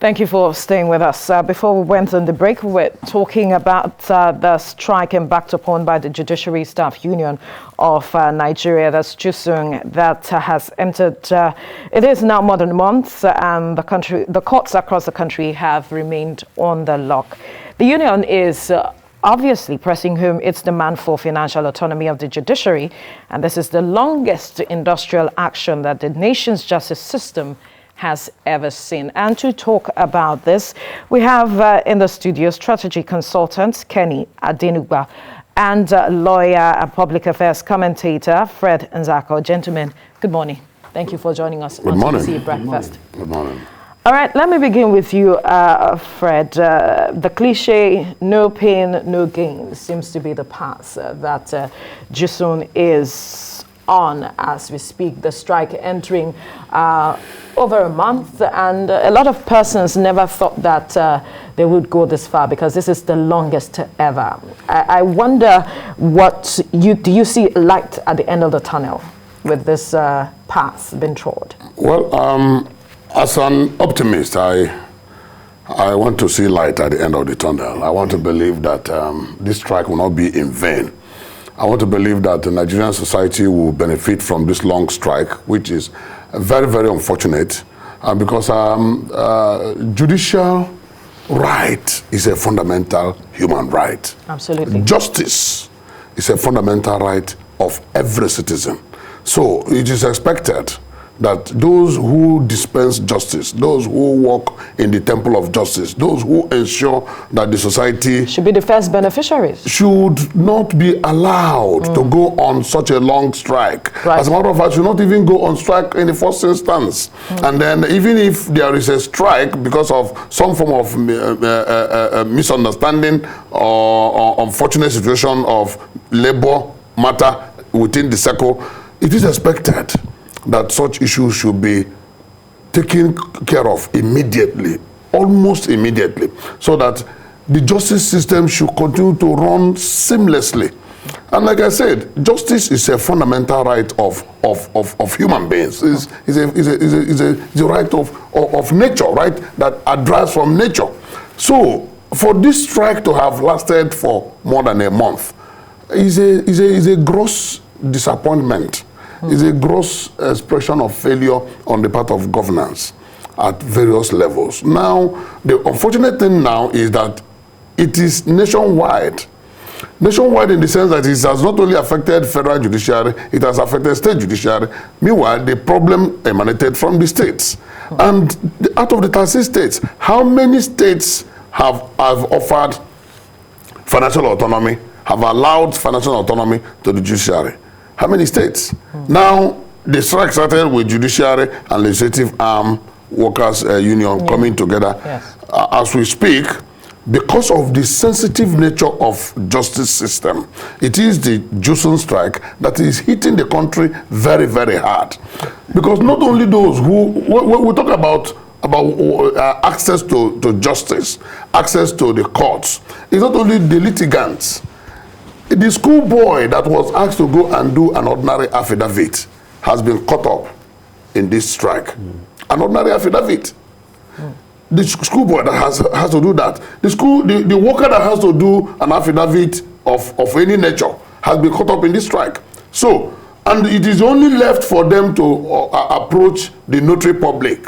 Thank you for staying with us. Before we went on the break, we were talking about the strike embarked upon by the Judiciary Staff Union of Nigeria, that's JUSUN, that has entered. It is now more than a month, and the courts across the country have remained on the lock. The union is obviously pressing home its demand for financial autonomy of the judiciary, and this is the longest industrial action that the nation's justice system has ever seen. And to talk about this, we have in the studio strategy consultant Kenny Adenugba and lawyer and public affairs commentator Fred Nzako. Gentlemen, good morning. Thank you for joining us on TVC Breakfast. Good morning. All right, let me begin with you, Fred. The cliche, no pain, no gain, seems to be the path that JUSUN is on as we speak. The strike entering over a month, and a lot of persons never thought that they would go this far, because this is the longest ever. I wonder, do you see light at the end of the tunnel with this path being trod? Well, as an optimist, I want to see light at the end of the tunnel. I want to believe that this strike will not be in vain. I want to believe that the Nigerian society will benefit from this long strike, which is very, very unfortunate, because judicial right is a fundamental human right. Absolutely. Justice is a fundamental right of every citizen. So it is expected that those who dispense justice, those who walk in the temple of justice, those who ensure that the society should be the first beneficiaries, should not be allowed to go on such a long strike. Right. As a matter of fact, should not even go on strike in the first instance. And then even if there is a strike because of some form of misunderstanding or unfortunate situation of labor matter within the circle, it is expected that such issues should be taken care of immediately, almost immediately, so that the justice system should continue to run seamlessly. And like I said, justice is a fundamental right of human beings. It's a right of nature, right, that adheres from nature. So for this strike to have lasted for more than a month is a gross disappointment. Is a gross expression of failure on the part of governance at various levels. Now, the unfortunate thing now is that it is nationwide. Nationwide in the sense that it has not only affected federal judiciary, it has affected state judiciary. Meanwhile, the problem emanated from the states. And out of the 36 states, how many states have offered financial autonomy, have allowed financial autonomy to the judiciary? How many states? Now, the strike started with judiciary and legislative arm workers union coming together. Yes. As we speak, because of the sensitive nature of justice system, it is the JUSUN strike that is hitting the country very, very hard. Because not only those who, we talk about access to justice, access to the courts, it's not only the litigants. The schoolboy that was asked to go and do an ordinary affidavit has been caught up in this strike. An ordinary affidavit. The schoolboy that has to do that. The worker that has to do an affidavit of any nature has been caught up in this strike. So, and it is only left for them to approach the notary public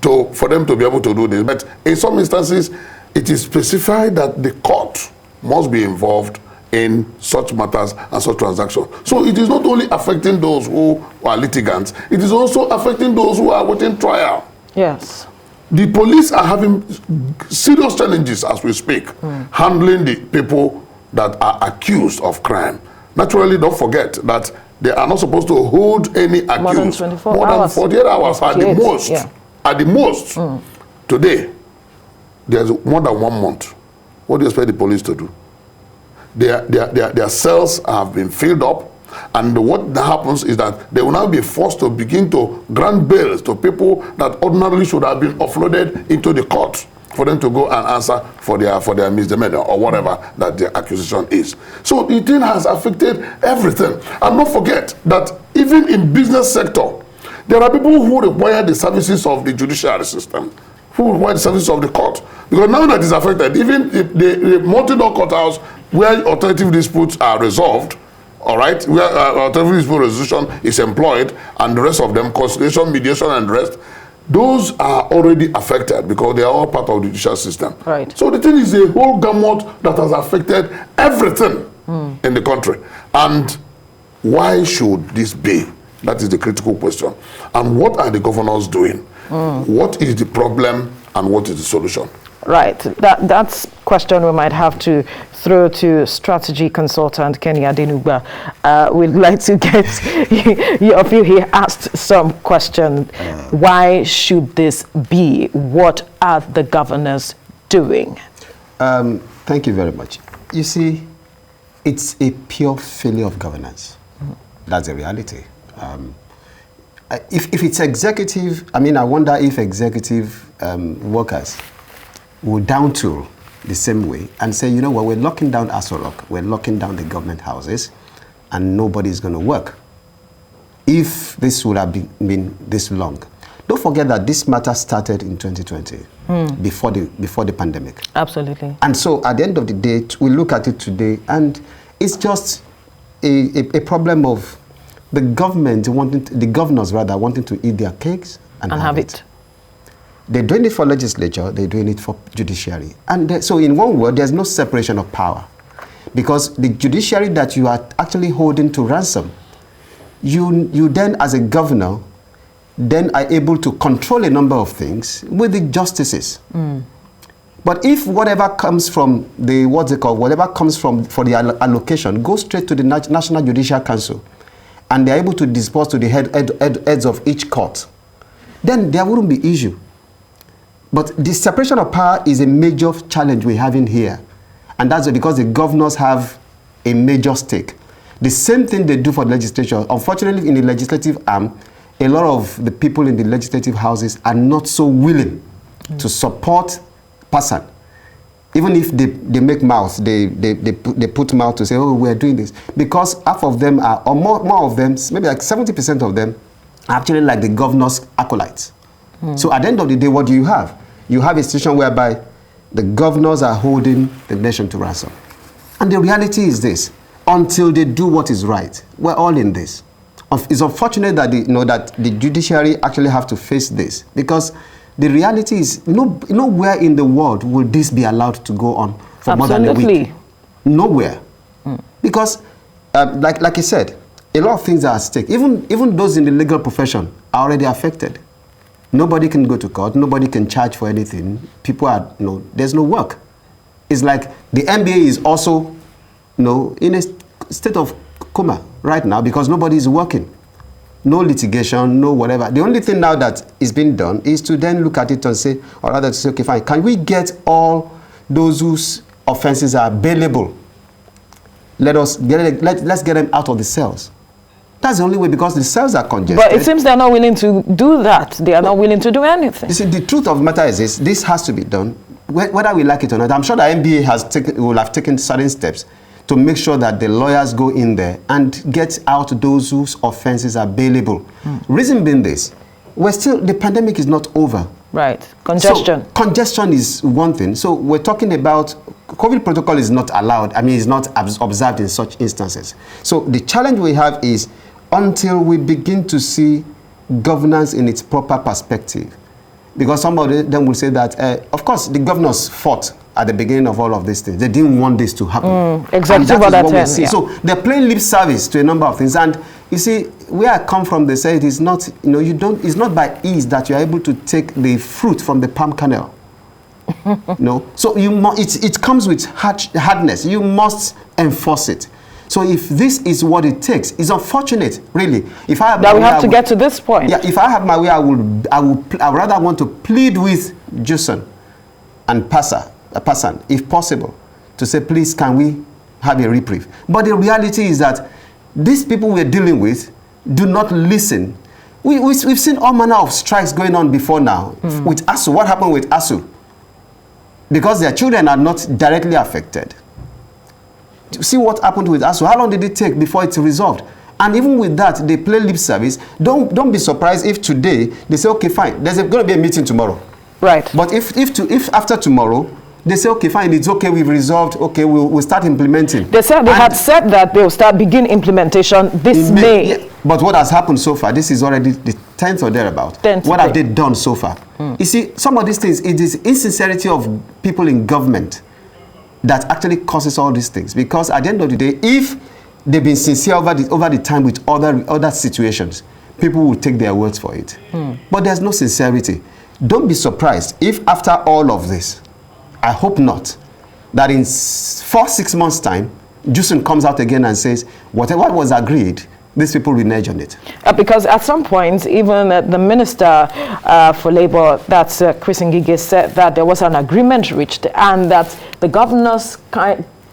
for them to be able to do this. But in some instances, it is specified that the court must be involved in such matters and such transactions. So it is not only affecting those who are litigants, it is also affecting those who are waiting trial. Yes. The police are having serious challenges as we speak, handling the people that are accused of crime. Naturally, don't forget that they are not supposed to hold any accused more than 24 more hours. than 48 hours at the most. Yeah. At the most. Today, there's more than 1 month. What do you expect the police to do? Their cells have been filled up, and what happens is that they will now be forced to begin to grant bails to people that ordinarily should have been offloaded into the court for them to go and answer for their misdemeanor or whatever that the accusation is. So the thing has affected everything. And don't forget that even in business sector, there are people who require the services of the judiciary system. who will provide the services of the court. Because now that it's affected, even if the multi-door courthouse where alternative disputes are resolved, all right, where alternative dispute resolution is employed, and the rest of them, conciliation, mediation, and the rest, those are already affected because they are all part of the judicial system. Right. So the thing is a whole gamut that has affected everything in the country. And why should this be? That is the critical question. And what are the governors doing? What is the problem and what is the solution? Right. That's a question we might have to throw to strategy consultant Kenny Adenuga. We'd like to get your view. He asked some questions. Why should this be? What are the governors doing? Thank you very much. You see, it's a pure failure of governance. That's the reality. If it's executive, I mean, I wonder if executive workers will down tool the same way and say, you know what, we're locking down Aso Rock, we're locking down the government houses, and nobody's going to work. If this would have been this long. Don't forget that this matter started in 2020, before the pandemic. Absolutely. And so at the end of the day, we look at it today, and it's just a problem of the government the governors rather wanting to eat their cakes and have it. They're doing it for legislature, they're doing it for judiciary. And so in one word, there's no separation of power. Because the judiciary that you are actually holding to ransom, you then as a governor, then are able to control a number of things with the justices. But if whatever comes from the, whatever comes from for the allocation goes straight to the National Judicial Council, and they're able to disperse to the heads of each court, then there wouldn't be issue. But the separation of power is a major challenge we're having here. And that's because the governors have a major stake. The same thing they do for the legislature. Unfortunately, in the legislative arm, a lot of the people in the legislative houses are not so willing to support person. Even if they make mouth, they put mouth to say, oh, we're doing this. Because half of them are, or more of them, maybe like 70% of them, are actually like the governor's acolytes. So at the end of the day, what do you have? You have a situation whereby the governors are holding the nation to ransom. And the reality is this: until they do what is right, we're all in this. It's unfortunate that that the judiciary actually have to face this, because the reality is nowhere in the world will this be allowed to go on for more than a week. Nowhere. Because like I said, a lot of things are at stake. Even those in the legal profession are already affected. Nobody can go to court. Nobody can charge for anything. People are, there's no work. It's like the NBA is also, in a state of coma right now because nobody is working. No litigation, no whatever. The only thing now that is being done is to then look at it and say, or rather to say, okay, fine, can we get all those whose offenses are bailable? Let's get them out of the cells. That's the only way, because the cells are congested. But it seems they're not willing to do that. They are not willing to do anything. You see, the truth of the matter is this has to be done, whether we like it or not. I'm sure the NBA will have taken certain steps to make sure that the lawyers go in there and get out those whose offenses are bailable. Reason being this, the pandemic is not over. Right, congestion. So, congestion is one thing. So we're talking about, COVID protocol is not allowed. I mean, it's not observed in such instances. So the challenge we have is, until we begin to see governance in its proper perspective. Because some of them will say that, of course, the governors fought at the beginning of all of these things. They didn't want this to happen. Exactly what that is. Yeah. So they're playing lip service to a number of things. And you see, where I come from, they say it is not, it's not by ease that you're able to take the fruit from the palm kernel. So it comes with hardness. You must enforce it. So if this is what it takes, it's unfortunate, really. If I have that we have to get to this point. Yeah, if I have my way, I would rather want to plead with JUSUN and PASAN, if possible, to say, please, can we have a reprieve? But the reality is that these people we're dealing with do not listen. We've seen all manner of strikes going on before now. With ASU, what happened with ASU? Because their children are not directly affected. See what happened with ASU. How long did it take before it's resolved? And even with that, they play lip service. Don't be surprised if today they say, okay, fine, there's going to be a meeting tomorrow. Right. But if after tomorrow, they say, okay, fine, it's okay, we've resolved, okay, we'll start implementing. They said they had said that they'll begin implementation this May. Yeah. But what has happened so far, this is already the 10th or thereabout. What have they done so far? You see, some of these things, it is insincerity of people in government that actually causes all these things. Because at the end of the day, if they've been sincere over the time with other situations, people will take their words for it. But there's no sincerity. Don't be surprised if after all of this, I hope not, that in 4-6 months' time, JUSUN comes out again and says, whatever was agreed, these people renege on it. Because at some point, even the Minister for Labour, that's Chris Ngige, said that there was an agreement reached and that the governors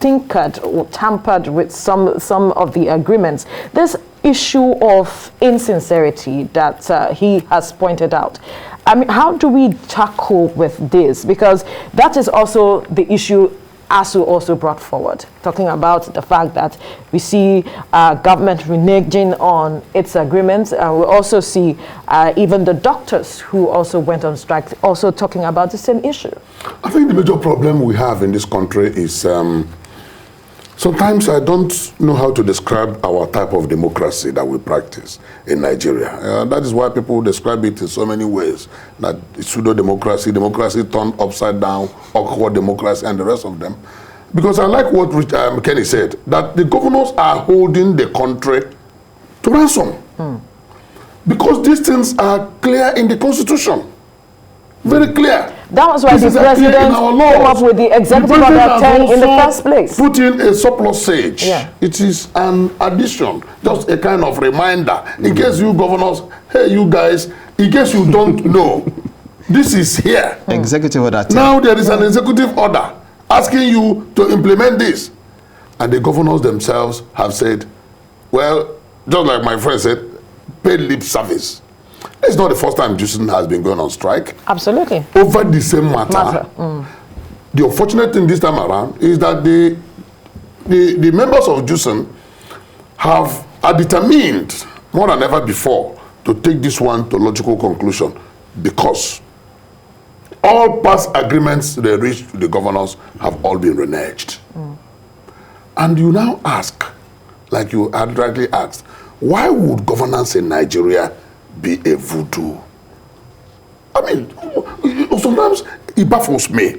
tinkered or tampered with some of the agreements. This issue of insincerity that he has pointed out, I mean, how do we tackle with this? Because that is also the issue ASU also brought forward, talking about the fact that we see government reneging on its agreements. We also see even the doctors who also went on strike also talking about the same issue. I think the major problem we have in this country is sometimes I don't know how to describe our type of democracy that we practice in Nigeria. That is why people describe it in so many ways. That pseudo-democracy, democracy turned upside down, awkward democracy, and the rest of them. Because I like what Kenny said, that the governors are holding the country to ransom. Because these things are clear in the Constitution. Very clear. That was why the president came up with the executive order 10 in the first place. Put in a surplusage. Yeah. It is an addition, just a kind of reminder. In case you governors, hey, you guys, in case you don't know, this is here. Executive order 10. Now there is an executive order asking you to implement this. And the governors themselves have said, well, just like my friend said, pay lip service. It's not the first time JUSUN has been going on strike. Absolutely. Over the same matter. The unfortunate thing this time around is that the members of JUSUN are determined more than ever before to take this one to logical conclusion, because all past agreements they reached with the governors have all been reneged. And you now ask, like you had rightly asked, why would governance in Nigeria be a voodoo? I mean, sometimes it baffles me.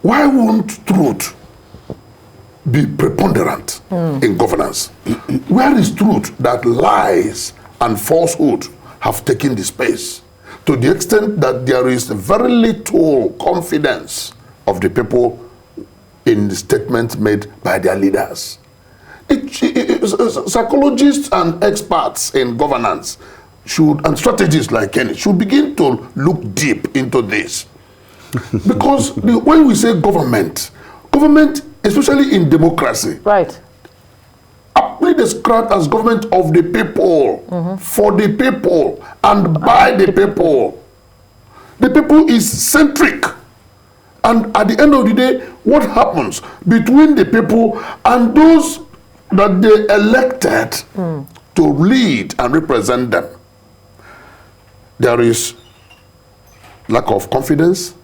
Why won't truth be preponderant in governance? Where is truth that lies and falsehood have taken the space, to the extent that there is very little confidence of the people in the statements made by their leaders? Psychologists and experts in governance and strategists like Kenny should begin to look deep into this. Because when we say government, especially in democracy, right, aptly described as government of the people, for the people, and by the people. The people is centric. And at the end of the day, what happens between the people and those that they elected to lead and represent them? There is lack of confidence.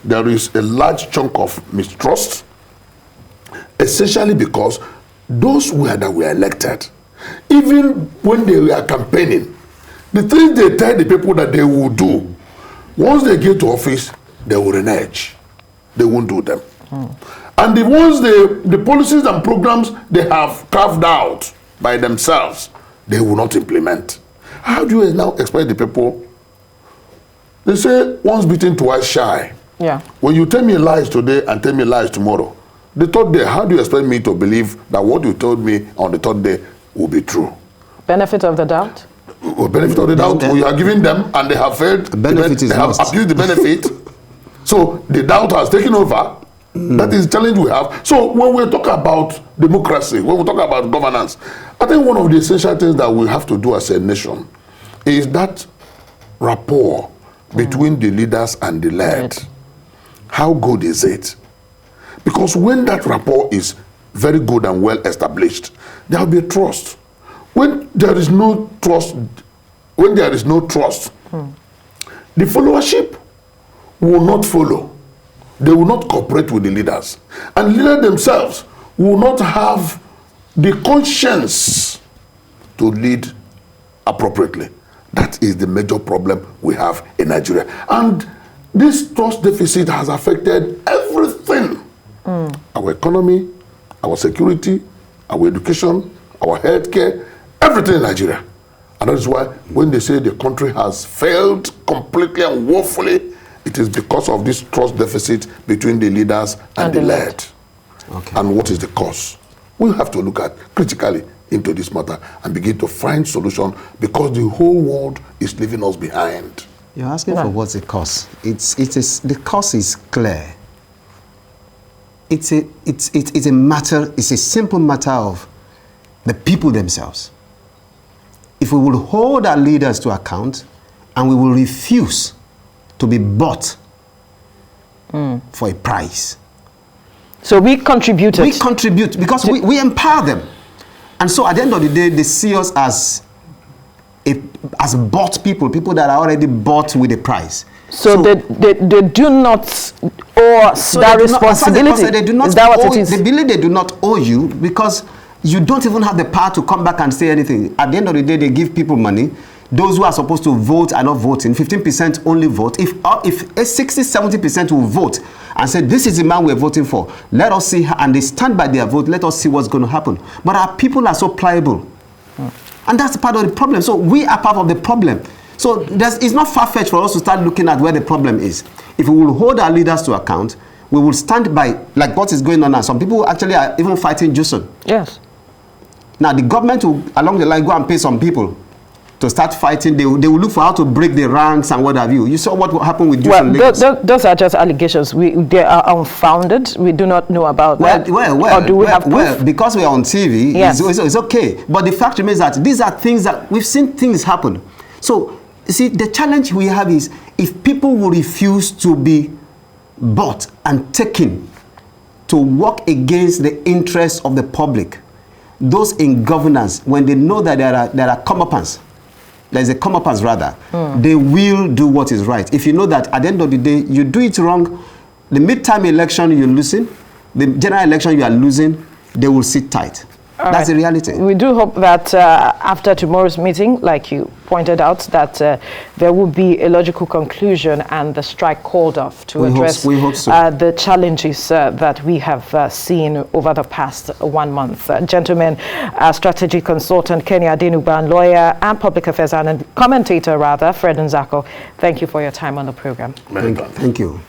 There is a large chunk of mistrust, essentially because those that were elected, even when they were campaigning, the things they tell the people that they will do, once they get to office, they will renege. They won't do them. And the ones, the policies and programs they have carved out by themselves, they will not implement. How do you now expect the people? They say once bitten, twice shy. Yeah. When you tell me lies today and tell me lies tomorrow, the third day, how do you expect me to believe that what you told me on the third day will be true? Benefit of the doubt? Well, benefit of the doubt, you are giving them and they have failed. They have abused the benefit. So the doubt has taken over. That is the challenge we have. So when we talk about democracy, when we talk about governance, I think one of the essential things that we have to do as a nation is that rapport between the leaders and the led. How good is it? Because when that rapport is very good and well established, there will be trust. When there is no trust, the followership will not follow. They will not cooperate with the leaders. And leaders themselves will not have the conscience to lead appropriately. That is the major problem we have in Nigeria. And this trust deficit has affected everything. Our economy, our security, our education, our healthcare, everything in Nigeria. And that is why when they say the country has failed completely and woefully, it is because of this trust deficit between the leaders and the led. Okay. And what is the cause? We have to look at critically into this matter and begin to find solution, because the whole world is leaving us behind. You're asking for what's the cause. The cause is clear. It's a matter, it's a simple matter of the people themselves. If we will hold our leaders to account and we will refuse to be bought for a price. So we contributed. We contribute because we empower them. And so at the end of the day, they see us as bought people that are already bought with a price. So they do not owe us that responsibility. Is that what it is? They believe they do not owe you because you don't even have the power to come back and say anything. At the end of the day, they give people money. Those who are supposed to vote are not voting. 15% only vote. If 60-70% will vote and say, this is the man we're voting for, let us see, and they stand by their vote, let us see what's going to happen. But our people are so pliable. And that's part of the problem. So we are part of the problem. So it's not far-fetched for us to start looking at where the problem is. If we will hold our leaders to account, we will stand by, like what is going on now. Some people actually are even fighting JUSUN. Yes. Now the government will, along the line, go and pay some people to start fighting. They will look for how to break the ranks and what have you. You saw what happened with JUSUN. Well, those are just allegations. They are unfounded. We do not know about that. Or do we have proof? Well, because we are on TV, yes. it's okay. But the fact remains that these are things that we've seen things happen. So, you see, the challenge we have is if people will refuse to be bought and taken to work against the interests of the public, those in governance, when they know that there are comeuppance, there is a comeuppance rather, they will do what is right. If you know that at the end of the day, you do it wrong, the midterm election you're losing, the general election you are losing, they will sit tight. That's the reality. We do hope that after tomorrow's meeting, like you pointed out, that there will be a logical conclusion and the strike called off to address the challenges that we have seen over the past 1 month. Gentlemen, strategy consultant Kenny Adenuban, lawyer and public affairs and commentator, Fred Nzako, thank you for your time on the program. Thank you.